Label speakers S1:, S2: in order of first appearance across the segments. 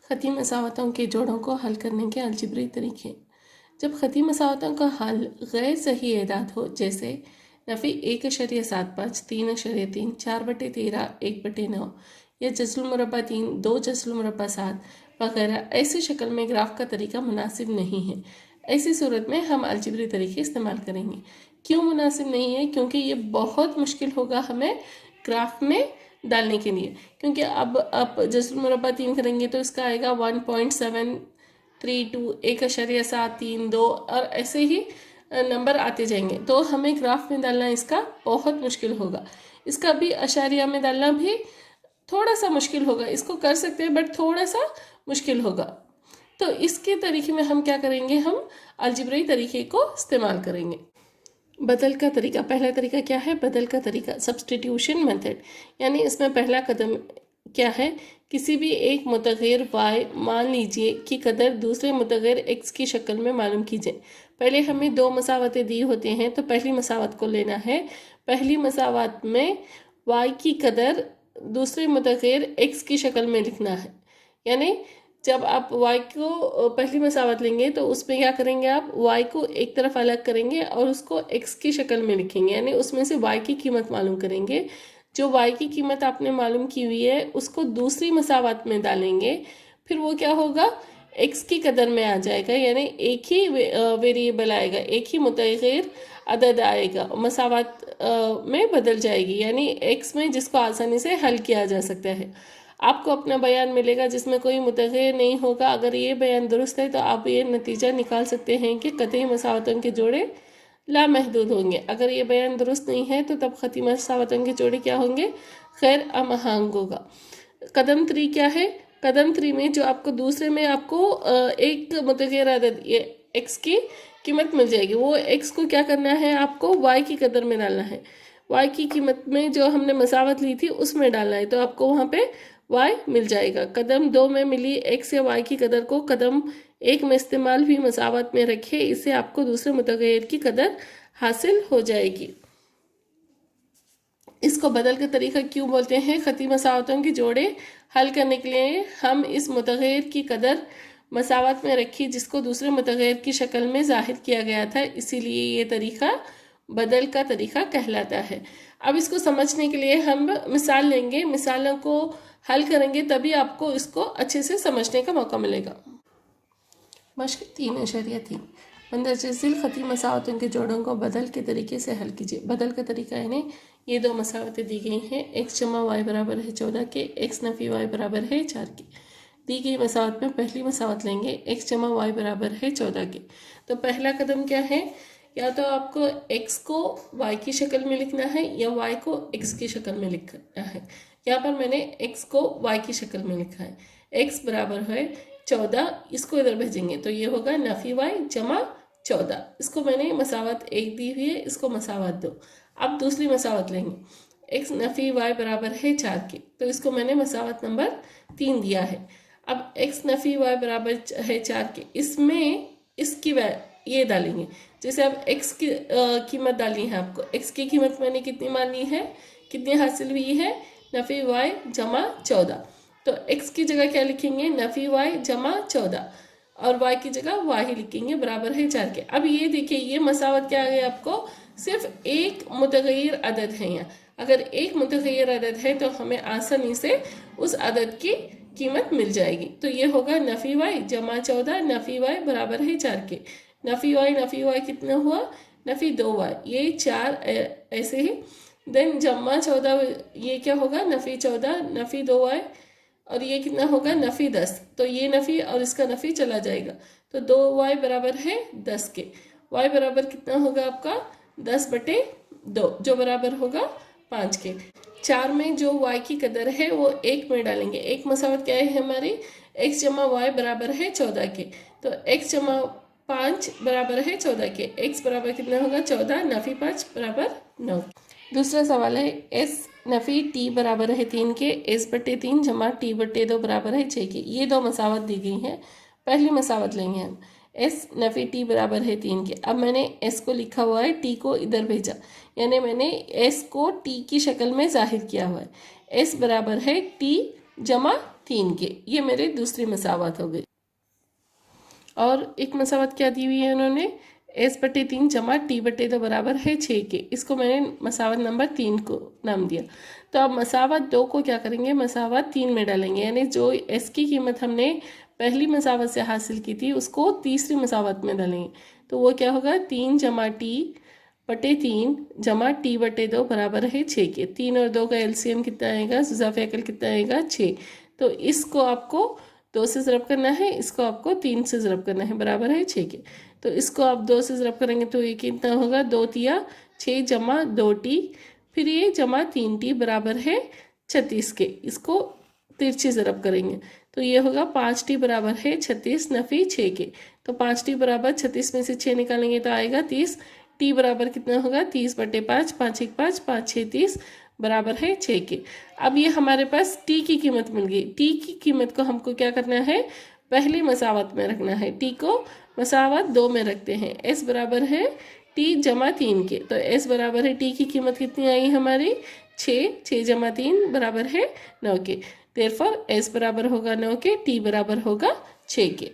S1: खती मसावतों के जोड़ों को हल करने के अलजेब्रिक तरीके। जब खती मसावतों का हल गैर सही एदाद हो, जैसे नफ़ी 1.75, 3.3, 4/13, 1/9 या जज़्ल मुरब्बा 3, 2 जज़्ल मुरब्बा 7 वगैरह, ऐसी शक्ल में ग्राफ का तरीका मुनासिब नहीं है। ऐसी सूरत में हम अलजेब्रिक तरीके इस्तेमाल करेंगे। क्यों मुनासिब नहीं है? क्योंकि ये बहुत मुश्किल होगा हमें ग्राफ में डालने के लिए, क्योंकि अब आप जज़्ल मुरब्बा 3 करेंगे तो इसका आएगा 1.732, 1.732 और ऐसे ही नंबर आते जाएंगे, तो हमें ग्राफ में डालना इसका बहुत मुश्किल होगा। इसका भी अशारिया में डालना भी थोड़ा सा मुश्किल होगा। इसको कर सकते हैं बट थोड़ा सा मुश्किल होगा। तो इसके तरीके में हम क्या करेंगे, हम अलजेब्रिक तरीके को इस्तेमाल करेंगे। बदल का तरीका। पहला तरीका क्या है? बदल का तरीका, सब्सटीट्यूशन मेथड। यानी इसमें पहला कदम क्या है? किसी भी एक मुतग़िर y मान लीजिए की कदर दूसरे मुतग़िर x की शक्ल में मालूम कीजिए। पहले हमें दो मसावतें दी होती हैं, तो पहली मसावत को लेना है। पहली मसावत में y की कदर दूसरे मुतग़िर x की शक्ल में लिखना है। यानी जब आप y को पहली मसावत लेंगे तो उसमें क्या करेंगे, आप y को एक तरफ अलग करेंगे और उसको x की शक्ल में लिखेंगे। यानी उसमें से y की कीमत मालूम करेंगे। जो y की कीमत आपने मालूम की हुई है उसको दूसरी मसावत में डालेंगे। फिर वो क्या होगा, x की कदर में आ जाएगा। यानी एक ही वेरिएबल आएगा, एक ही मुतग़िर अदद आएगा, मसावत में बदल जाएगी। यानी x में, जिसको आसानी से हल किया जा सकता है। आपको अपना बयान मिलेगा जिसमें कोई मुतग़िर नहीं होगा। अगर ये बयान दुरुस्त है तो आप ये नतीजा निकाल सकते हैं कि कतई मसावतों के जोड़े लामहदूद होंगे। अगर ये बयान दुरुस्त नहीं है तो तब खती मसावतों के जोड़े क्या होंगे, खैर अमहांग होगा। कदम 3 क्या है? कदम 3 में जो आपको दूसरे में आपको एक मुतग़िर अदद ये x की कीमत मिल जाएगी। वो x को क्या करना है, आपको y की कदर में डालना है। y की कीमत में जो हमने मसावत ली थी उसमें डालना है, तो आपको वहाँ पे y मिल जाएगा। कदम 2 में मिली x या y की कदर को कदम 1 में इस्तेमाल हुई मसावत में रखे, इससे आपको दूसरे मुतग़िर की कदर हासिल हो जाएगी। इसको बदल का तरीका क्यों बोलते हैं? खती मसावतों के जोड़े हल करने के लिए हम इस मुतग़िर की कदर मसावत में रखी जिसको दूसरे मुतग़िर की शक्ल में ज़ाहिर किया गया था, इसीलिए ये तरीका बदल का तरीका कहलाता है। अब इसको समझने के लिए हम मिसाल लेंगे, मिसालों को हल करेंगे, तभी आपको इसको अच्छे से समझने का मौका मिलेगा। मश्क 3.3 मंदरजज़िल खती मसावतों के जोड़ों को बदल के तरीके से हल कीजिए। बदल का तरीका यानी ये दो मसावतें दी गई हैं, x जमा y बराबर है 14 के, x नफ़ी y बराबर है 4 के। दी गई मसावत में पहली मसावत लेंगे, x जमा y बराबर है 14 के। तो पहला कदम क्या है, या तो आपको x को y की शक्ल में लिखना है या y को x की शक्ल में लिखना है। यहाँ पर मैंने x को y की शक्ल में लिखा है। x बराबर है 14, इसको इधर भेजेंगे तो ये होगा नफ़ी y जमा 14। इसको मैंने मसावत 1 दी हुई है, इसको मसावत 2। अब दूसरी मसावत लेंगे, x नफ़ी y बराबर है 4 के, तो इसको मैंने मसावत नंबर 3 दिया है। अब x नफ़ी y बराबर है 4 के, इसमें इसकी ये डालेंगे। जैसे अब x की कीमत डालनी है आपको, x की कीमत मैंने कितनी मानी है, कितनी हासिल हुई है, नफ़ी y जमा 14। तो x की जगह क्या लिखेंगे, नफ़ी y जमा 14, और y की जगह y ही लिखेंगे, बराबर है 4 के। अब ये देखिए, ये मसावत क्या आ गई आपको, सिर्फ एक मुतग़िर अदद है यहाँ। अगर एक मुतग़िर अदद है तो हमें आसानी से उस अदद की कीमत मिल जाएगी। तो ये होगा नफ़ी y जमा 14, नफ़ी y बराबर है 4 के। नफ़ी y कितना हुआ, नफ़ी 2y, ये 4 ऐसे ही। देन जमा 14, ये क्या होगा, नफ़ी 14, नफ़ी 2y, और ये कितना होगा, नफ़ी 10। तो ये नफ़ी और इसका नफ़ी चला जाएगा, तो 2y बराबर है 10 के। y बराबर कितना होगा आपका, 10/2, जो बराबर होगा 5 के। 4 में जो y की कदर है वो 1 में डालेंगे। एक मसावत क्या है हमारी, x जमा y बराबर है 14 के, तो x जमा 5 बराबर है 14 के। x बराबर कितना होगा, 14, नफ़ी 5 बराबर 9। दूसरा सवाल है, s नफ़ी t बराबर है 3 के, s/3 जमा t/2 बराबर है 6 के। ये दो मसावत दी गई हैं। पहली मसावत लेंगे हम, s नफ़ी t बराबर है 3 के। अब मैंने s को लिखा हुआ है, t को इधर भेजा, यानी मैंने s को t की शक्ल में जाहिर किया हुआ है। s बराबर है t जमा 3 के। ये मेरे दूसरी मसावत हो गई। और एक मसावत क्या दी हुई है उन्होंने, s/3 जमा t/2 बराबर है 6 के। इसको मैंने मसावत नंबर 3 को नाम दिया। तो अब मसावत 2 को क्या करेंगे, मसावत 3 में डालेंगे, यानी जो s की कीमत हमने पहली मसावत से हासिल की थी उसको तीसरी मसावत में डालेंगे। तो वो क्या होगा, 3 जमा t/3 जमा t/2 बराबर है 6 के। 3 और 2 का एलसीएम कितना आएगा, जुज़ाफ़े कितना आएगा, 6। तो इसको आपको 2 से ज़रब करना है, इसको आपको 3 से ज़रब करना है, बराबर है 6 के। तो इसको आप 2 से ज़रब करेंगे तो ये कितना होगा, 2 तिया 6 जमा 2t, फिर ये जमा 3t बराबर है 36 के। इसको तिरछी ज़रब करेंगे तो ये होगा 5t बराबर है 36 नफ़ी 6 के। तो 5t बराबर 36 में से 6 निकालेंगे तो आएगा 30। t बराबर कितना होगा, 30/5, 5 1 5, 5 6 30 बराबर है 6 के। अब ये हमारे पास t की कीमत मिल गई। t की कीमत को हमको क्या करना है, पहली मसावत में रखना है। t को मसावत 2 में रखते हैं। s बराबर है t जमा 3 के। तो s बराबर है, t की कीमत कितनी आई हमारी, 6। 6 जमा 3 बराबर है 9 के। देयरफॉर s बराबर होगा 9 के, t बराबर होगा 6 के।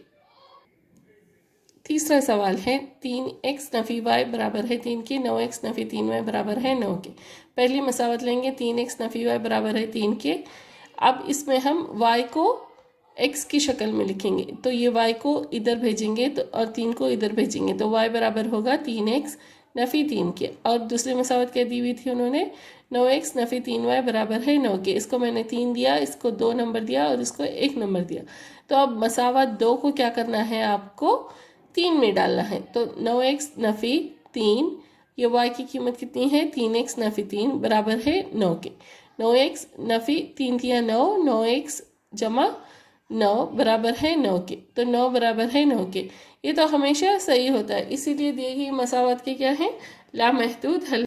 S1: तीसरा सवाल है 3x नफ़ी y बराबर है 3 के, 9x नफ़ी 3y बराबर है 9 के। पहली मसावत लेंगे, 3x नफ़ी y बराबर है 3 के। अब इसमें हम y को x की शक्ल में लिखेंगे, तो ये y को इधर भेजेंगे तो और 3 को इधर भेजेंगे, तो y बराबर होगा 3x नफ़ी 3 के। और दूसरी मसावत क्या दी हुई थी उन्होंने, 9x नफ़ी 3y बराबर है 9 के। इसको मैंने 3 दिया, इसको 2 नंबर दिया और इसको 1 नंबर दिया। तो अब मसावत 2 को क्या करना है, आपको 3 में डालना है। तो 9x नफ़ी 3, ये y की कीमत कितनी है, 3x नफ़ी 3 बराबर है 9 के। 9x नफ़ी 3 दिया 9, 9x जमा 9 बराबर है 9 के। तो 9 बराबर है 9 के। ये तो हमेशा सही होता है, इसीलिए दिए गई मसावत के क्या है, लामहदूद हल।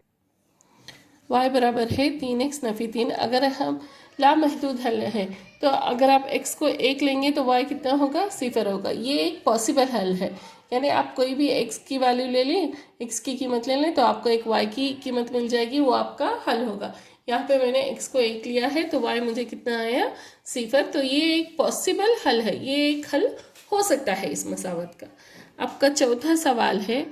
S1: y बराबर है 3x नफ़ी 3। अगर हम लामहदूद हल है तो अगर आप x को 1 लेंगे तो y कितना होगा, 0 होगा। ये एक पॉसिबल हल है, यानी आप कोई भी x की वैल्यू ले लें, x की कीमत ले लें तो आपको एक y की कीमत मिल जाएगी, वो आपका हल होगा। यहाँ पे मैंने x को 1 लिया है तो y मुझे कितना आया, 0। तो ये एक पॉसिबल हल है, ये एक हल हो सकता है इस मसावत का। आपका चौथा सवाल है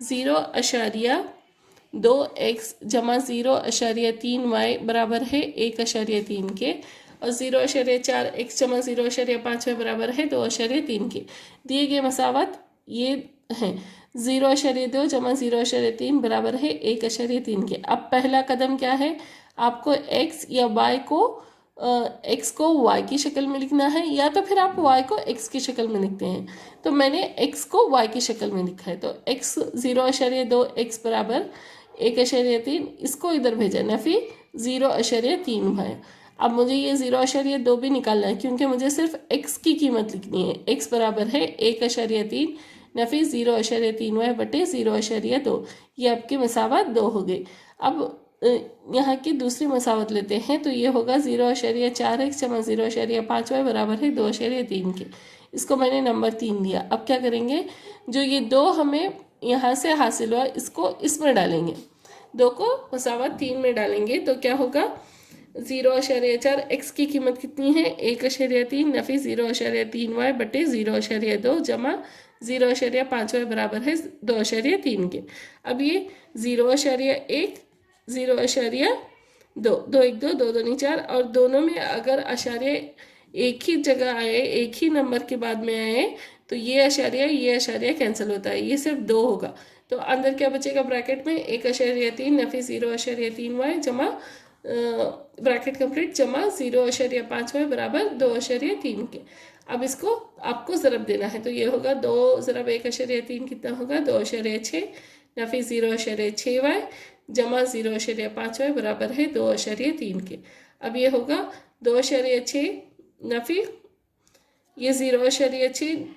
S1: 0.2x जमा 0.3y बराबर है 1.3 के, और 0.4x जमा 0.5y बराबर है 2.3 के। दिए गए मसावत ये हैं, 0.2 जमा 0.3 बराबर है 1.3 के। अब पहला कदम क्या है, आपको x या y को x को y की शक्ल में लिखना है, या तो फिर आप y को x की शक्ल में लिखते हैं। तो मैंने x को y की शक्ल में लिखा है, तो x 0.2 x बराबर 1.3, इसको इधर भेजा नफ़ी 0.3 है। अब मुझे ये 0.2 भी निकालना है, क्योंकि मुझे सिर्फ x की कीमत लिखनी है। x बराबर है 1.3 नफ़ी 0.3y बटे 0.2। ये आपकी मसावत 2 हो गई। अब यहाँ की दूसरी मसावत लेते हैं, तो ये होगा 0.4x जमा 0.5y बराबर है 2.3 के। इसको मैंने नंबर 3 दिया। अब क्या करेंगे, जो ये 2 हमें यहाँ से हासिल हुआ इसको इसमें डालेंगे, 2 को मसावत 3 में डालेंगे तो क्या होगा, 0.4 x की कीमत कितनी है, 1.3 नफ़ी 0.3y बटे 0.2 जमा 0.5y बराबर है 2.3 के। अब ये 0.1 0.2 2 1 2 2 2 4, और दोनों में अगर आशार्य एक ही जगह आए, एक ही नंबर के बाद में आए, तो ये आशार्य कैंसिल होता है, ये सिर्फ 2 होगा। तो अंदर क्या बचेगा ब्रैकेट में, 1.3 नफ़ी 0.3y जमा ब्रैकेट कंप्लीट जमा 0.5y बराबर 2.3 के। अब इसको आपको ज़रब देना है, तो ये होगा 2 ज़रब 1.3 कितना होगा, 2.6 नफ़ी 0.6y जमा 0.5y बराबर है 2.3 के। अब ये होगा 2.6 नफ़ी ये 0.6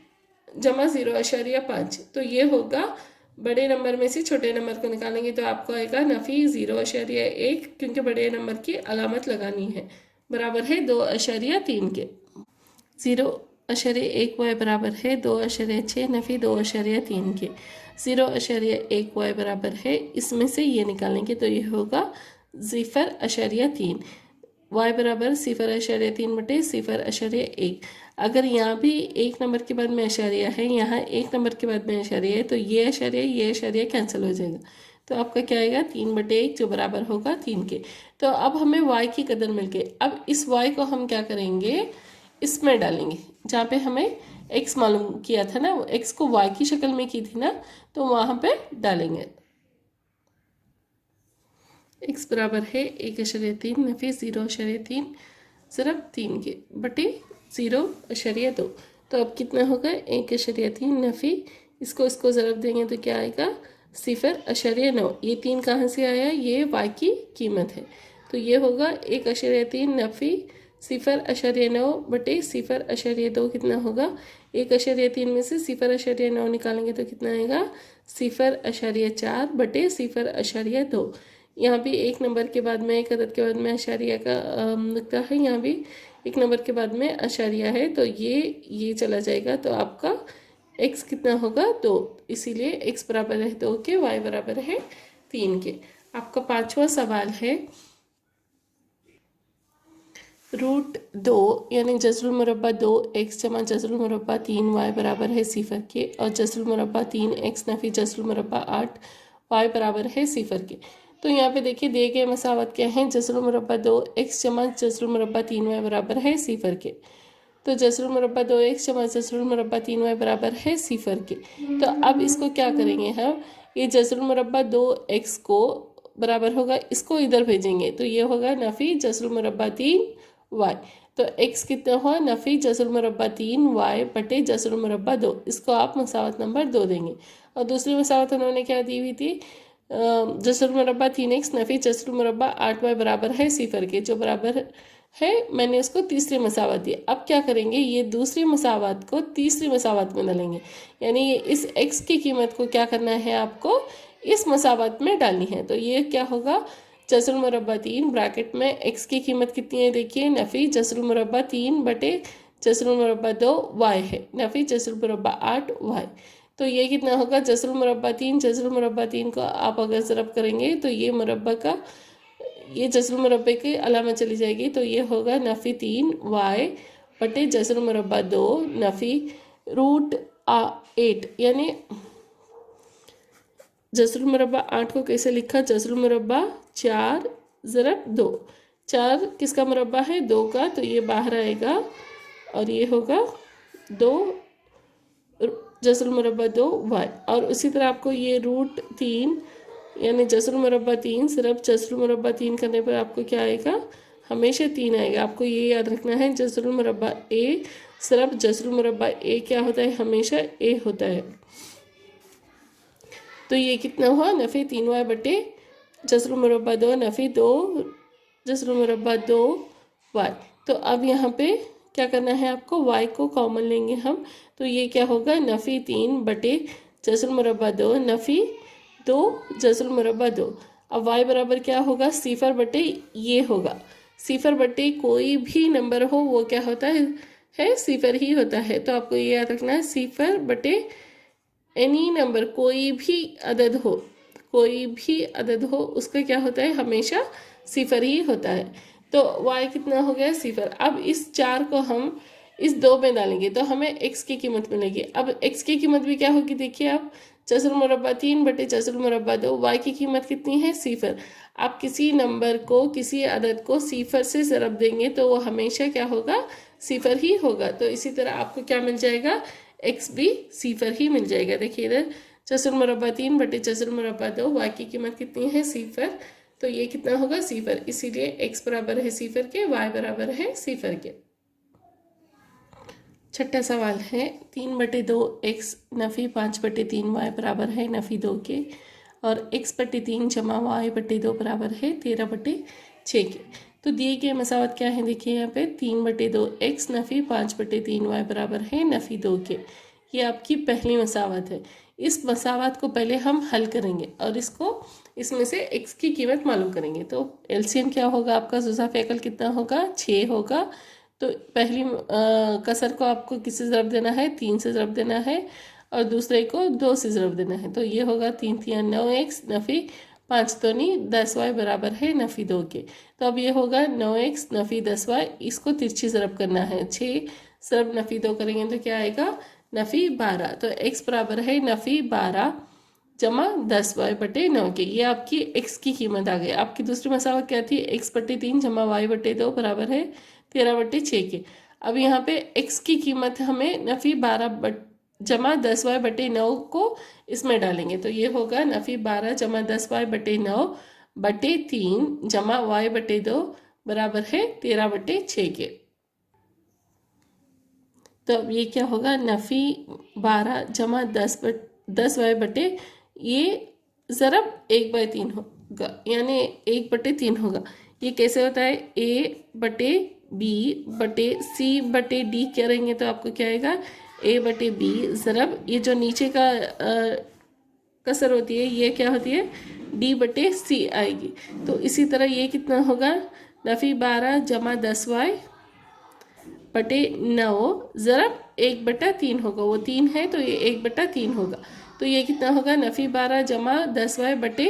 S1: जमा 0.5, तो ये होगा बड़े नंबर में से छोटे नंबर को निकालेंगे तो आपको आएगा नफ़ी 0.1, क्योंकि बड़े नंबर की अलामत लगानी है, बराबर है 2.3 के। 0.1y बराबर है 2.6 नफ़ी 2.3 के। 0.1y बराबर है, इसमें से ये निकालेंगे तो ये होगा 0.3। y बराबर 0.3 बटे 0.1। अगर यहाँ भी 1 नंबर के बाद में अशर्या है, यहाँ 1 नंबर के बाद में अशर्या है, तो ये अशर्या कैंसिल हो जाएगा। तो आपका क्या आएगा 3/1 जो बराबर होगा 3 के। तो अब हमें y की कदर मिल गई। अब इस y को हम क्या करेंगे, इसमें डालेंगे जहाँ पे हमें x मालूम किया था ना, x को y की शक्ल में की थी ना, तो वहाँ पे डालेंगे। x बराबर है 1.3 नफी 0.3 सिर्फ 3 के बटे 0.2। तो अब कितना होगा 1.3 नफी, इसको ज़रब देंगे तो क्या आएगा 0.9। ये 3 कहाँ से आया, ये y की कीमत है, तो ये होगा 1.3 नफी 0.9 बटे 0.2 कितना होगा 1.3 में से 0.9 निकालेंगे तो कितना आएगा 0.4 बटे 0.2। यहाँ भी 1 नंबर के बाद में, एक अदद के बाद में अशारिया का नुक्ता है, यहाँ भी 1 नंबर के बाद में अशारिया है, तो ये चला जाएगा। तो आपका x कितना होगा 2, इसीलिए x बराबर है 2 के, y बराबर है 3 के। आपका 5वां सवाल है √2 यानी जज़रुल मुरब्बा 2x जमा जज़रुल मुरब्बा 3y बराबर है 0 के, और जज़रुल मुरब्बा 3x नफी जज़रुल मुरब्बा 8y बराबर है 0 के। तो यहाँ पे देखिए दिए गए मसावत क्या हैं, जज़रुल मुरब्बा 2x जमा जज़रुल मुरब्बा 3y बराबर है 0 के। तो जज़रुल मुरब्बा 2x जमा जज़रुल मुरब्बा 3y बराबर है 0 के। तो अब इसको क्या करेंगे हम, ये जज़रुल मुरब्बा 2x को बराबर होगा, इसको इधर भेजेंगे तो ये होगा नफ़ी जज़रुल मुरब्बा 3y। तो x कितना हुआ नफ़ी जज़रुल मुरब्बा 3y बटे जज़रुल मुरब्बा 2, इसको आप मसावत नंबर 2 देंगे। और दूसरी मसावत उन्होंने क्या दी हुई थी, जज़रुल मुरब्बा 3x नफ़ी जज़रुल मुरब्बा 8y बराबर है 0 के, जो बराबर है मैंने उसको तीसरी मसावत दी। अब क्या करेंगे, ये दूसरी मसावत को तीसरी मसावत में डालेंगे, यानी ये इस x की कीमत को क्या करना है, आपको इस मसावत में डालनी है। तो ये क्या होगा जज़रुल मुरब्बा 3 ब्रैकेट में x की कीमत कितनी है, देखिए नफ़ी जज़रुल मुरब्बा 3 बटे जज़रुल मुरब्बा 2y है, नफ़ी जज़रुल मुरब्बा 8y। तो ये कितना होगा जज़रुल मुरब्बा 3, जज़रुल मुरब्बा 3 को आप अगर ज़रब करेंगे तो ये मुरब्बा का, ये जज़रुल मुरब्बे की अलामत चली जाएगी, तो ये होगा नफ़ी 3y बटे जज़रुल मुरब्बा 2 नफ़ी √8, यानी जज़रुल मुरब्बा 8 को कैसे लिखा, जज़रुल मुरब्बा 4 ज़रब 2, 4 किसका मुरब्बा है 2 का, तो ये बाहर आएगा और ये होगा 2 जज़रुल मुरब्बा 2y। और उसी तरह आपको ये √3 यानी जज़रुल मुरब्बा 3 सिर्फ जज़रुल मुरब्बा 3 करने पर आपको क्या आएगा, हमेशा 3 आएगा। आपको ये याद रखना है जज़रुल मुरब्बा a सिर्फ जज़रुल मुरब्बा a क्या होता है, हमेशा a होता है। तो ये कितना हुआ नफ़ी 3y बटे जज़रुल मुरब्बा 2 नफ़ी 2 जज़रुल मुरब्बा 2y। तो अब यहाँ पे क्या करना है, आपको y को कॉमन लेंगे हम, तो ये क्या होगा नफ़ी 3 बटे जज़रुल मुरब्बा 2 नफ़ी 2 जज़रुल मुरब्बा 2। अब y बराबर क्या होगा 0 बटे ये होगा, 0 बटे कोई भी नंबर हो वो क्या होता है 0 ही होता है। तो आपको ये याद रखना है 0 बटे एनी नंबर, कोई भी अदद हो, कोई भी अदद हो उसका क्या होता है, हमेशा 0 ही होता है। तो y कितना हो गया 0। अब इस 4 को हम इस 2 में डालेंगे तो हमें x की कीमत मिलेगी। अब x की कीमत भी क्या होगी, देखिए आप जज़रुल मुरब्बा 3 बटे जज़रुल मुरब्बा 2, y की कीमत कितनी है 0। आप किसी नंबर को, किसी अदद को 0 से ज़रब देंगे तो वो हमेशा क्या होगा 0 ही होगा। तो इसी तरह आपको क्या मिल जाएगा, x भी 0 ही मिल जाएगा। देखिए इधर जज़रुल मुरब्बा 3 बटे जज़रुल मुरब्बा 2, y की कीमत कितनी है 0, तो ये कितना होगा 0, इसीलिए x बराबर है 0 के, y बराबर है 0 के। छठा सवाल है 3/2x नफ़ी 5/3y बराबर है नफ़ी 2 के, और x/3 जमा y/2 बराबर है 13/6 के। तो दिए गए मसावत क्या है, देखिए यहाँ पे 3/2x नफ़ी 5/3y बराबर है नफ़ी 2 के। ये आपकी पहली मसावत है। इस मसावत को पहले हम हल करेंगे और इसमें से x की कीमत मालूम करेंगे। तो एलसीएम क्या होगा आपका, जुज़ाफ़ अकल कितना होगा 6 होगा। तो पहली कसर को आपको किससे ज़रब देना है, 3 से ज़रब देना है, और दूसरे को 2 से ज़रब देना है। तो ये होगा 3 3 9x नफ़ी 5 दूनी 10y बराबर है नफ़ी 2 के। तो अब ये होगा 9x नफ़ी 10y, इसको तिरछी ज़रब करना है। 6 ज़रब नफ़ी 2 करेंगे तो क्या आएगा, नफ़ी 12। तो x बराबर है नफ़ी 12 जमा 10y बटे 9 के। ये आपकी x की कीमत आ गई। आपकी दूसरी मसावत क्या थी, x बटे 3 जमा y बटे 2 बराबर है 13 बटे 6 के। अब यहाँ पे x की कीमत हमें नफ़ी 12 जमा 10y बटे 9 को इसमें डालेंगे। तो ये होगा नफ़ी 12 जमा 10y बटे 9 बटे 3 जमा y बटे 2 बराबर है 13 बटे 6 के। तो अब ये क्या होगा, नफ़ी 12 जमा 10y बटे, ये ज़रब 1/3 होगा, यानी 1/3 होगा। ये कैसे होता है, a बटे b बटे c बटे d करेंगे तो आपको क्या आएगा, a बटे b ज़रब ये जो नीचे का कसर होती है ये क्या होती है, d बटे c आएगी। तो इसी तरह ये कितना होगा, नफ़ी 12 जमा 10y बटे 9 ज़रब 1/3 होगा। वो 3 है तो ये 1/3 होगा। तो ये कितना होगा, नफ़ी 12 जमा 10y बटे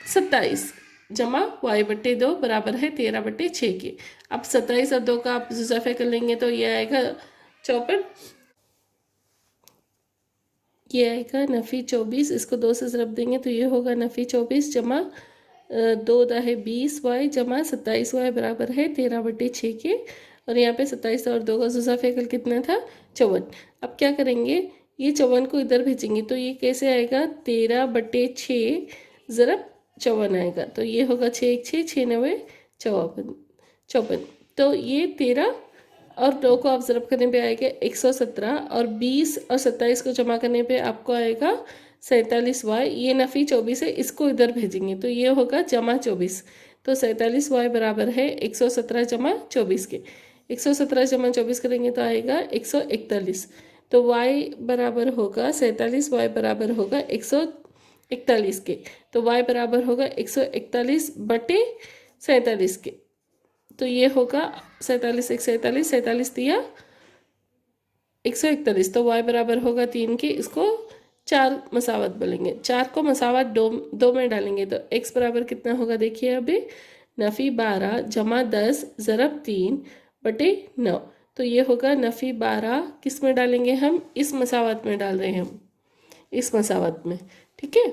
S1: 27 जमा y बटे 2 बराबर है 13 बटे 6 के। अब 27 और 2 का आप जुज़ाफ़े कर लेंगे तो ये आएगा 54, ये आएगा नफ़ी 24। इसको 2 से ज़रब देंगे तो ये होगा नफ़ी 24 जमा 2 दाहे 20y जमा 27y बराबर है 13 बटे 6 के। और यहाँ पे 27 और 2 का जुज़ाफ़े कल कितना था, 54। अब क्या करेंगे, ये 54 को इधर भेजेंगे तो ये कैसे आएगा, 13 बटे 6 ज़रब 54 आएगा। तो ये होगा 6 6 6 9 54। तो ये 13 और 2 को आप ज़रब करने पे आएगा 117 और 20 और 27 को जमा करने पे आपको आएगा 47y। ये नफ़ी 24 है, इसको इधर भेजेंगे तो ये होगा जमा 24। तो 47y बराबर है 117 जमा 24 के। 117 जमा 24 करेंगे तो आएगा 141। तो y बराबर होगा 47, y बराबर होगा 141 के। तो y बराबर होगा 141 बटे 47 के। तो ये होगा 47 1 47, 47 दिया 141। तो y बराबर होगा 3 के। इसको 4 मसावत बोलेंगे, 4 को मसावत दो में डालेंगे तो x बराबर कितना होगा, देखिए अभी नफ़ी 12 जमा 10 ज़रब 3 बटे 9। तो ये होगा नफ़ी 12 किस में डालेंगे हम, इस मसावत में डाल रहे हैं हम, इस मसावत में, ठीक है।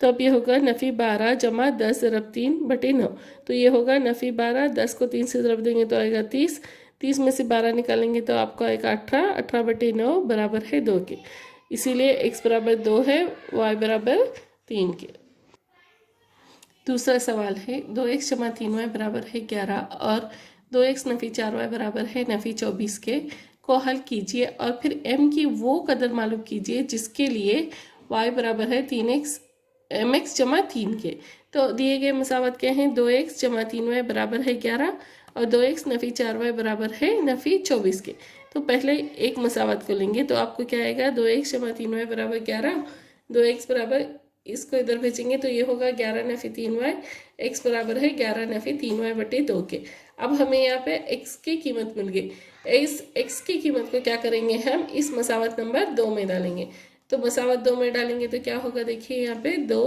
S1: तो अब ये होगा नफ़ी 12 जमा 10 ज़रब 3 बटे 9। तो ये होगा नफ़ी 12, 10 को 3 से ज़रब देंगे तो आएगा 30, 30 में से 12 निकालेंगे तो आपको आएगा 18, 18 बटे 9 बराबर है 2 के। इसीलिए x बराबर 2 है, y बराबर 3 के। दूसरा सवाल है 2x जमा 3y बराबर है 11 और 2x नफ़ी 4y बराबर है नफ़ी 24 के को हल कीजिए और फिर m की वो कदर मालूम कीजिए जिसके लिए y बराबर है 3x mx जमा 3 के। तो दिए गए मसावत क्या हैं, 2x जमा 3y बराबर है 11 और 2x नफ़ी 4y बराबर है नफ़ी 24 के। तो पहले एक मसावत को लेंगे तो आपको क्या आएगा, 2x जमा 3y बराबर 11, 2x बराबर, इसको इधर भेजेंगे तो ये होगा 11 नफ़ी 3y, x बराबर है 11 नफ़ी 3y बटे 2 के। अब हमें यहाँ पे x की कीमत मिल गई। इस x की कीमत को क्या करेंगे, हम इस मसावत नंबर 2 में डालेंगे। तो मसावत 2 में डालेंगे तो क्या होगा, देखिए यहाँ पे 2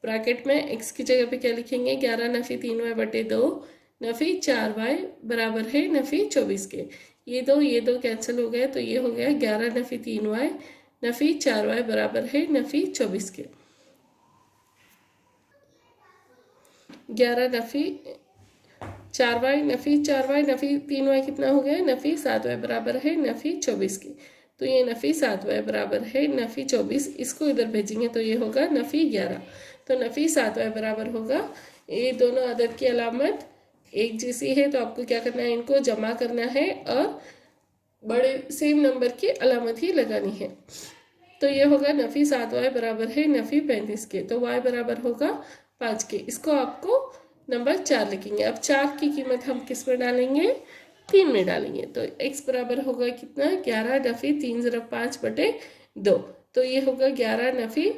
S1: ब्रैकेट में x की जगह पे क्या लिखेंगे, 11 नफ़ी 3y बटे 2 नफ़ी 4y बराबर है नफ़ी 24 के। ये दो कैंसिल हो गए तो ये हो गया 11 नफ़ी 3y नफ़ी 4y बराबर है नफ़ी 24 के। 11 नफ़ी 4y नफ़ी 4y नफ़ी 3y कितना हो गया, नफ़ी 7y बराबर है नफ़ी 24 के। तो ये नफ़ी 7y बराबर है नफ़ी 24, इसको इधर भेजेंगे तो ये होगा नफ़ी 11। तो नफ़ी 7y बराबर होगा, ये दोनों अदद की अलामत एक जैसी है तो आपको क्या करना है, इनको जमा करना है और बड़े सेम नंबर की अलामत ही लगानी है। तो ये होगा नफ़ी 7y बराबर है नफ़ी 35 के। तो y बराबर होगा 5 के। इसको आपको नंबर 4 लिखेंगे। अब 4 की कीमत हम किस में डालेंगे, 3 में डालेंगे। तो x बराबर होगा कितना, 11 नफ़ी 3 ज़रब 5 बटे 2। तो ये होगा 11 नफ़ी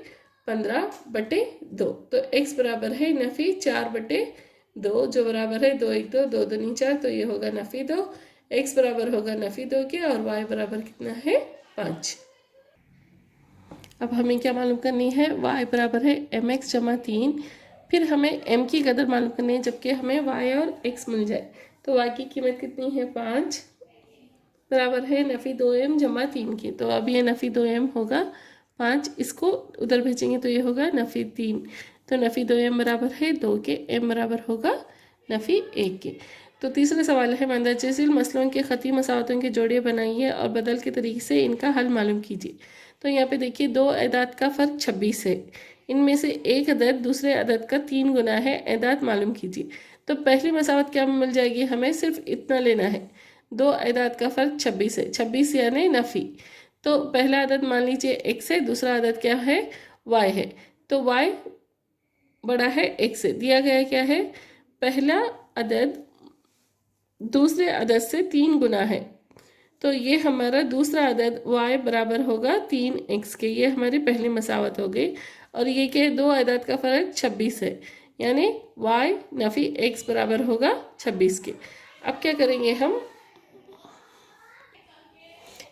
S1: 15 बटे 2। तो x बराबर है नफ़ी 4 बटे 2 जो बराबर है 2 1 2 2 2 4। तो ये होगा नफ़ी 2, x बराबर होगा नफ़ी 2 के और y बराबर कितना है 5। अब हमें क्या मालूम करनी है, y बराबर है mx जमा 3। फिर हमें m की कदर मालूम करनी है जबकि हमें y और x मिल जाए। तो y की कीमत कितनी है 5 बराबर है नफ़ी 2m जमा 3 की। तो अब ये नफ़ी 2m होगा 5, इसको उधर भेजेंगे तो ये होगा नफ़ी 3। तो नफ़ी 2m बराबर है 2 के, m बराबर होगा नफ़ी 1 के। तो तीसरा सवाल है, मंदरजैसिल मसलों के ख़ती मसावतों के जोड़े बनाइए और बदल के तरीके से इनका हल मालूम कीजिए। तो यहाँ पे देखिए दो अदाद का फ़र्क 26 है। इनमें से एक अदद दूसरे अदद का 3 गुना है, अदाद मालूम कीजिए। तो पहली मसावत क्या मिल जाएगी, हमें सिर्फ इतना लेना है, दो अदाद का फ़र्क 26 है, 26 यानी नफ़ी। तो पहला अदद मान लीजिए x है, दूसरा अदद क्या है y है। तो y बड़ा है x से, दिया गया क्या है, पहला अदद दूसरे अदद से 3 गुना है। तो ये हमारा दूसरा अदद y बराबर होगा 3x के, ये हमारी पहली मसावत हो गई। और ये क्या, दो अदद का फ़र्क 26 है, यानी y नफ़ी x बराबर होगा 26 के। अब क्या करेंगे हम,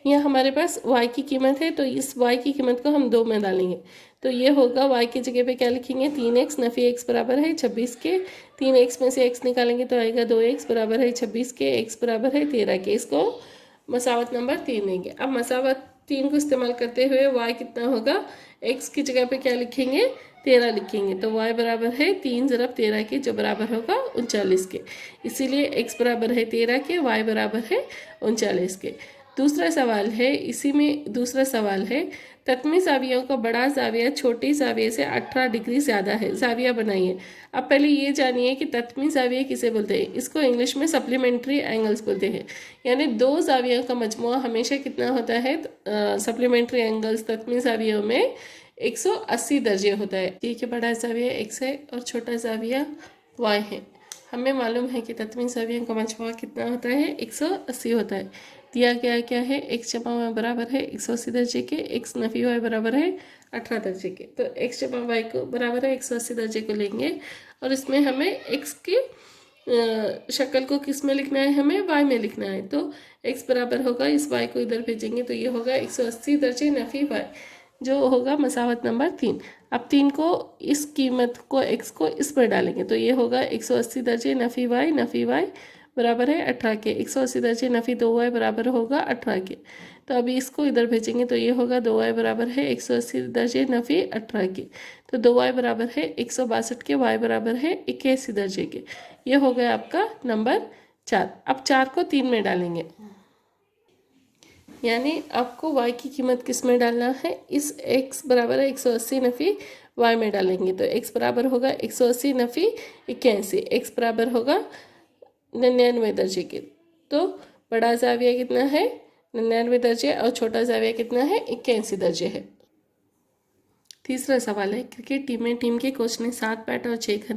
S1: यहाँ हमारे पास y की कीमत है, तो इस y की कीमत को हम 2 में डालेंगे। तो ये होगा y की जगह पे क्या लिखेंगे, 3x नफ़ी x बराबर है 26 के। 3x में से x निकालेंगे तो आएगा 2x बराबर है 26 के, x बराबर है 13 के। इसको मसावत नंबर 3 लेंगे। अब मसावत 3 को इस्तेमाल करते हुए y कितना होगा, x की जगह पे क्या लिखेंगे, 13 लिखेंगे। तो y बराबर है 3 ज़रब 13 के, जो बराबर होगा 39 के। इसीलिए x बराबर है 13 के, y बराबर है 39 के। दूसरा सवाल है, इसी में दूसरा सवाल है, तत्मी ज़ावियों का बड़ा ज़ाविया छोटी ज़ाविये से 18 डिग्री ज़्यादा है, ज़ाविया बनाइए। अब पहले ये जानिए कि तत्मी ज़ाविया किसे बोलते हैं। इसको इंग्लिश में सप्लीमेंट्री एंगल्स बोलते हैं, यानी दो ज़ावियों का मजमुआ हमेशा कितना होता है, सप्लीमेंट्री एंगल्स तत्मी ज़ावियों में 180 दर्जे होता है। ठीक है, बड़ा ज़ाविया x है और छोटा ज़ाविया y है। हमें मालूम है कि तत्मी ज़ावियों का मजमुआ कितना होता है, 180 होता है। दिया गया क्या है, x जमा y बराबर है 180 दर्जे के, x नफ़ी y बराबर है 18 दर्जे के। तो x जमा y को बराबर है 180 दर्जे को लेंगे और इसमें हमें x की शक्ल को किस में लिखना है, हमें y में लिखना है। तो x बराबर होगा, इस y को इधर भेजेंगे तो ये होगा 180 दर्जे नफ़ी y, जो होगा मसावत नंबर 3। अब 3 को, इस कीमत को x को इस पर डालेंगे तो ये होगा 180 दर्जे नफ़ी y बराबर है 18 के। 180 दर्जे नफ़ी 2y बराबर होगा 18 के। तो अभी इसको इधर भेजेंगे तो ये होगा 2y बराबर है 180 दर्जे नफ़ी 18 के। तो 2y बराबर है 162 के, y बराबर है 81 दर्जे के। ये हो गया आपका नंबर 4। अब 4 को 3 में डालेंगे, यानी आपको y की कीमत किस में डालना है, इस x बराबर है 180 नफ़ी y में डालेंगे। तो x बराबर होगा 180 नफ़ी 81, x बराबर होगा 99 दर्जे के। तो बड़ा ज़ाविया कितना है, 99 दर्जे, और छोटा ज़ाविया कितना है, 81 दर्जे है। तीसरा सवाल है, क्रिकेट टीम के कोच ने 7 बैट और 6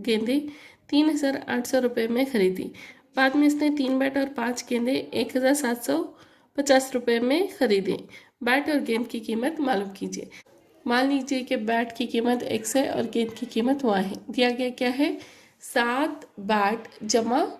S1: गेंदें 3,800 रुपये में खरीदी। बाद में इसने 3 बैट और 5 गेंदें 1,750 रुपये में खरीदी। बैट और गेंद की कीमत मालूम कीजिए। मान लीजिए कि बैट की कीमत x है और गेंद की कीमत y है। दिया गया क्या है, 7 बैट जमा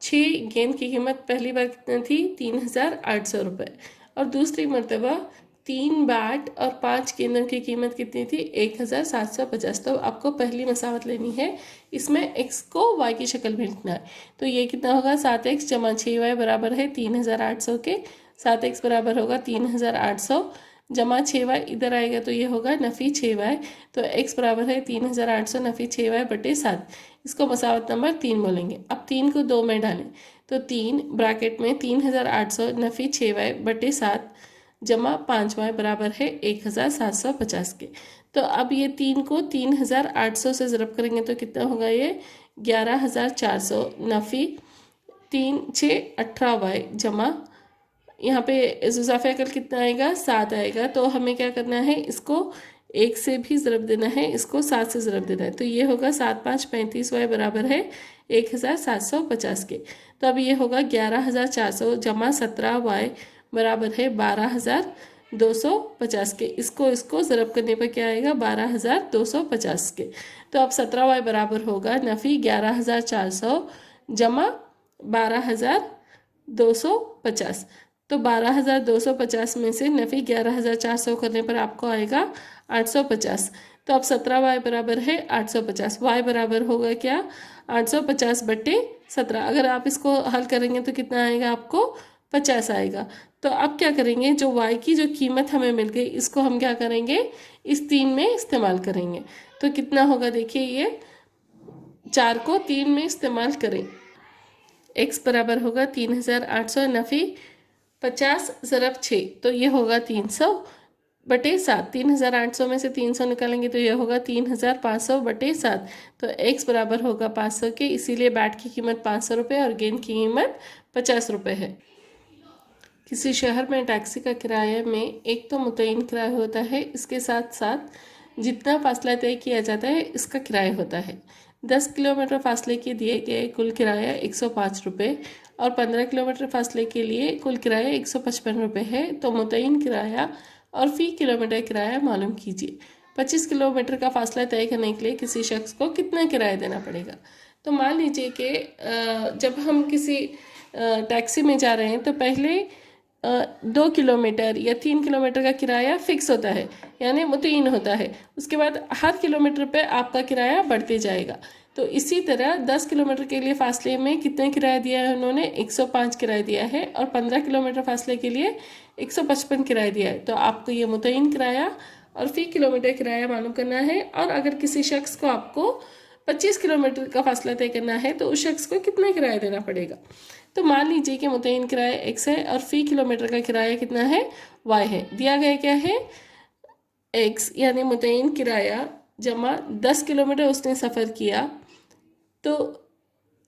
S1: 6 गेंद की कीमत पहली बार कितनी थी, 3,800 रुपये, और दूसरी मरतबा 3 बैट और 5 गेंदों की कीमत कितनी थी, 1,750। तो आपको पहली मसावत लेनी है, इसमें x को y की शक्ल में लिखना है। तो ये कितना होगा, 7x जमा 6y बराबर है 3,800 के। 7x बराबर होगा 3,800 जमा 6y इधर आएगा तो ये होगा नफ़ी 6y। तो x बराबर है 3,800 नफ़ी 6y बटे 7। इसको मसावत नंबर 3 बोलेंगे। अब 3 को 2 में डालें तो 3 ब्रैकेट में 3,800 नफ़ी 6y बटे 7 जमा 5y बराबर है 1,750 के। तो अब ये 3 को 3,800 से ज़रब करेंगे तो कितना होगा, ये 11,400 नफ़ी 3 6 18y जमा, यहाँ पे इज़ाफ़ा अकल कितना आएगा, 7 आएगा। तो हमें क्या करना है, इसको 1 से भी ज़रब देना है, इसको 7 से ज़रब देना है। तो ये होगा 7 5 35y बराबर है 1,750 के। तो अब ये होगा 11,400 जमा 17y बराबर है 12,250 के। इसको ज़रब करने पर क्या आएगा, 12,250 के। तो अब 17y बराबर होगा नफ़ी 11,400 जमा 12,250। तो 12,250 में से नफ़ी 11,400 करने पर आपको आएगा 850। तो अब 17y बराबर है 850। y बराबर होगा क्या? 850/17। अगर आप इसको हल करेंगे तो कितना आएगा आपको? 50 आएगा। तो अब क्या करेंगे, जो y की जो कीमत हमें मिल गई इसको हम क्या करेंगे, इस 3 में इस्तेमाल करेंगे। तो कितना होगा देखिए, ये 4 को 3 में इस्तेमाल करें। x बराबर होगा 3,800 नफ़ी 50 ज़रब 6, तो ये होगा 300/7। 3,800 में से 300 निकालेंगे तो ये होगा 3,500/7। तो x बराबर होगा 500 के, इसीलिए बैट की कीमत 500 रुपये और गेंद की कीमत 50 रुपये है। किसी शहर में टैक्सी का किराया में एक तो मुतय्यन किराया होता है, इसके साथ साथ जितना फासला तय किया जाता है इसका किराया होता है। 10 किलोमीटर फासले के दिए गए कुल किराया 105 रुपये और 15 किलोमीटर फासले के लिए कुल किराया 155 रुपये है। तो मुतय्यन किराया और फ़ी किलोमीटर किराया मालूम कीजिए। 25 किलोमीटर का फासला तय करने के लिए किसी शख्स को कितना किराया देना पड़ेगा। तो मान लीजिए कि जब हम किसी टैक्सी में जा रहे हैं तो पहले 2 किलोमीटर या 3 किलोमीटर का किराया फ़िक्स होता है, यानी मुतय्यन होता है। उसके बाद हर किलोमीटर पे आपका किराया बढ़ते जाएगा। तो इसी तरह 10 किलोमीटर के लिए फासले में कितने किराया दिया है उन्होंने? 105 किराया दिया है और 15 किलोमीटर फासले के लिए 155 किराया दिया है। तो आपको ये मुतय्यन किराया और फ़ी किलोमीटर किराया मालूम करना है। और अगर किसी शख्स को आपको 25 किलोमीटर का फासला तय करना है तो उस शख्स को कितना किराया देना पड़ेगा। तो मान लीजिए कि मुतय्यन किराया x है और फ़ी किलोमीटर का किराया कितना है? y है। दिया गया क्या है? x, यानी मुतय्यन किराया जमा 10 किलोमीटर उसने सफ़र किया तो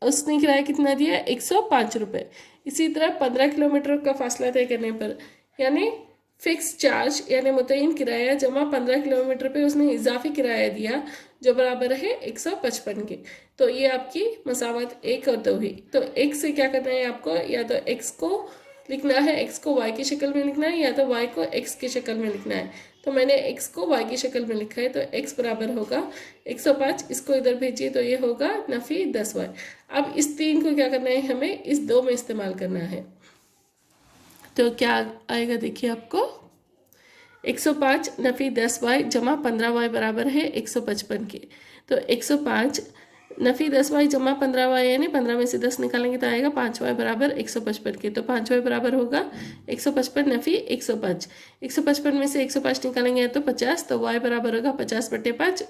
S1: उसने किराया कितना दिया? 105 रुपये। इसी तरह 15 किलोमीटर का फासला तय करने पर, यानी फिक्स चार्ज यानी मुतय्यन किराया जमा 15 किलोमीटर पे उसने इजाफी किराया दिया जो बराबर है 155 के। तो ये आपकी मसावत 1 और 2 हुई। तो x से क्या करना है आपको? या तो x को लिखना है, x को y की शक्ल में लिखना है, या तो y को x की शक्ल में लिखना है। तो मैंने x को y की शक्ल में लिखा है, तो x बराबर होगा 105। इसको इधर भेजिए तो ये होगा नफ़ी 10y। अब इस 3 को क्या करना है, हमें इस 2 में इस्तेमाल करना है। तो क्या आएगा देखिए आपको, 105 नफ़ी 10y जमा 15y बराबर है 155 के। तो 105 नफ़ी 10y जमा 15y, यानी 15 में से 10 निकालेंगे तो आएगा 5y बराबर 155 के। तो 5y बराबर होगा 155 नफ़ी 105। 155 में से 105 निकालेंगे तो 50, तो y बराबर होगा 50/5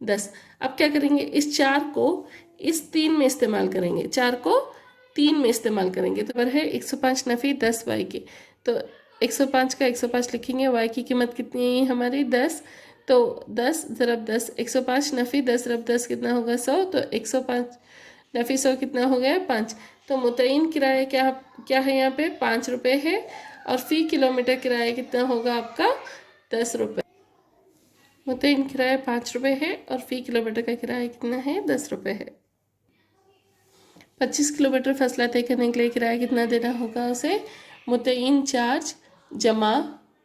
S1: 10। अब क्या करेंगे, इस 4 को इस 3 में इस्तेमाल करेंगे, 4 को 3 में इस्तेमाल करेंगे। तो बराबर है 105 नफ़ी 10y के। तो 105 का 105 लिखेंगे, y की कीमत कितनी है हमारी? 10। तो 10 ज़रब 10, 105 नफ़ी 10 ज़रब 10 कितना होगा? 100। तो 105 नफ़ी 100 कितना हो गया? 5। तो मुतय्यन किराया क्या है यहाँ पे? 5 रुपये है और फ़ी किलोमीटर किराया कितना होगा आपका? 10 रुपये। मुतय्यन किराया 5 रुपये है और फ़ी किलोमीटर का किराया कितना है? 10 रुपये है। 25 किलोमीटर फासला तय करने के लिए किराया कितना देना होगा उसे? मुतय्यन चार्ज जमा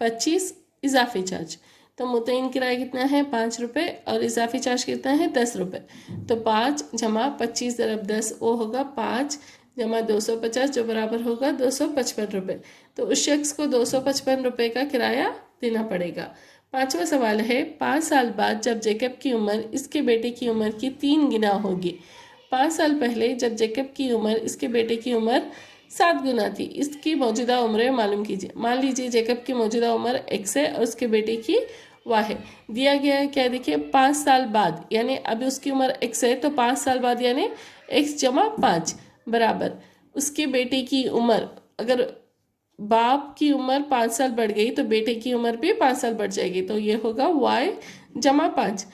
S1: 25 इजाफी चार्ज। तो मुतय्यन किराया कितना है? 5 रुपये और इजाफी चार्ज कितना है? 10 रुपये। तो 5 जमा 25 ज़रब 10 वो होगा 5 जमा 250 जो बराबर होगा 255 रुपये। तो उस शख्स को 255 रुपये का किराया देना पड़ेगा। 5वां सवाल है, 5 साल बाद जब जैकब की उम्र इसके बेटे की उम्र की 3 गुना होगी। 5 साल पहले जब जैकब की उम्र इसके बेटे की उम्र 7 गुना थी, इसकी मौजूदा उम्र मालूम कीजिए। मान लीजिए जैकब की मौजूदा उम्र x है और उसके बेटे की y है। दिया गया है क्या? देखिए 5 साल बाद, यानी अभी उसकी उम्र x है तो 5 साल बाद यानी x जमा 5 बराबर उसके बेटे की उम्र। अगर बाप की उम्र 5 साल बढ़ गई तो बेटे की उम्र भी 5 साल बढ़ जाएगी। तो ये होगा y जमा 5।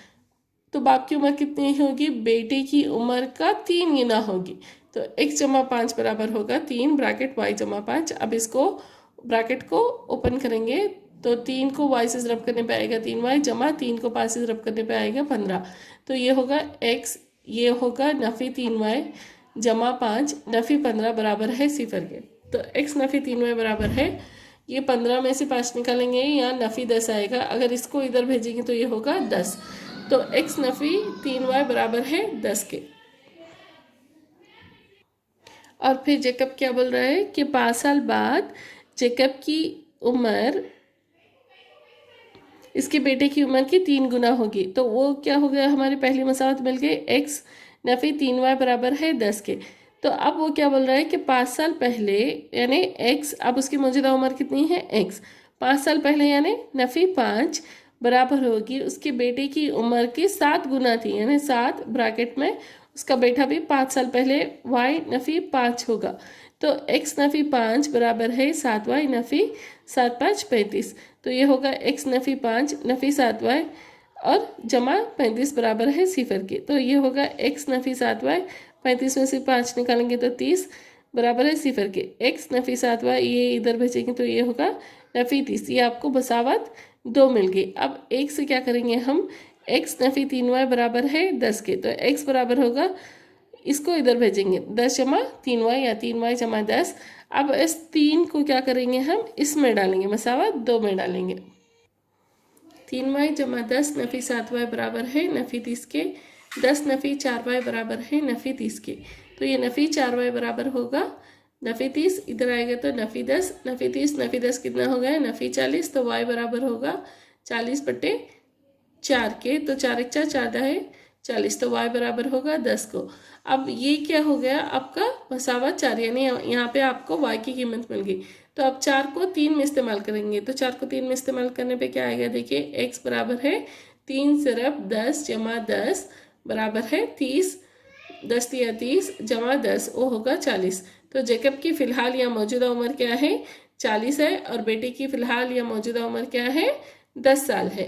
S1: तो बाप की उम्र कितनी होगी? बेटे की उम्र का 3 गुना होगी। तो x जमा 5 बराबर होगा 3 ब्रैकेट y जमा 5। अब इसको ब्रैकेट को ओपन करेंगे तो 3 को y से ज़रब करने पे आएगा 3y जमा 3 को 5 से ज़रब करने पे आएगा 15। तो ये होगा x, ये होगा नफ़ी 3y जमा 5 नफ़ी 15 बराबर है 0 के। तो x नफ़ी 3y बराबर है, ये 15 में से 5 निकालेंगे यहाँ नफ़ी 10 आएगा। अगर इसको इधर भेजेंगे तो ये होगा 10। तो x नफ़ी 3y बराबर है 10 के। और फिर जैकब क्या बोल रहा है कि 5 साल बाद जेकब की उम्र इसके बेटे की उम्र की 3 गुना होगी। तो वो क्या हो गया, हमारी पहली मसावत मिल गई, x नफी 3y बराबर है 10 के। तो अब वो क्या बोल रहा है कि 5 साल पहले यानी x, अब उसकी मौजूदा उम्र कितनी है x, 5 साल पहले यानी नफी 5 बराबर होगी उसके बेटे की उम्र की 7 गुना थी, यानी 7 ब्रैकेट में उसका बेटा भी 5 साल पहले y नफी 5 होगा। तो x नफी 5 बराबर है 7y नफी 7 5 35। तो ये होगा x नफी 5 नफी 7y और जमा 35 बराबर है 0 के। तो ये होगा x नफी 7y, 35 में से 5 निकालेंगे तो 30 बराबर है 0 के। x नफी 7y ये इधर भेजेंगे तो ये होगा नफी 30। ये आपको मसावत 2 मिल गई। अब एक से क्या करेंगे हम, x नफी 3y बराबर है 10 के। तो x बराबर होगा, इसको इधर भेजेंगे 10 जमा 3y या 3y जमा 10। अब इस 3 को क्या करेंगे हम, इसमें डालेंगे, मसावत 2 में डालेंगे। 3y जमा 10 नफी 7y बराबर है नफी 30 के। 10 नफी 4y बराबर है नफी 30 के। तो ये नफी 4y बराबर होगा नफी 30, इधर आएगा तो नफी 10, नफी 30 नफी 10 कितना हो गया नफी 40। तो y बराबर होगा 40/4 के। तो 4 1 4 4 है 40, तो y बराबर होगा 10 को। अब ये क्या हो गया आपका मसावत 4, यानी यहाँ पे आपको y की कीमत मिल गई। तो अब 4 को 3 में इस्तेमाल करेंगे। तो 4 को 3 में इस्तेमाल करने पे क्या आएगा, देखिए x बराबर है 3 सिर्फ 10 जमा 10 बराबर है 30, 10 या 30 जमा 10 वो होगा 40। तो जेकब की फ़िलहाल या मौजूदा उम्र क्या है 40 है और बेटे की फ़िलहाल या मौजूदा उम्र क्या है 10 साल है।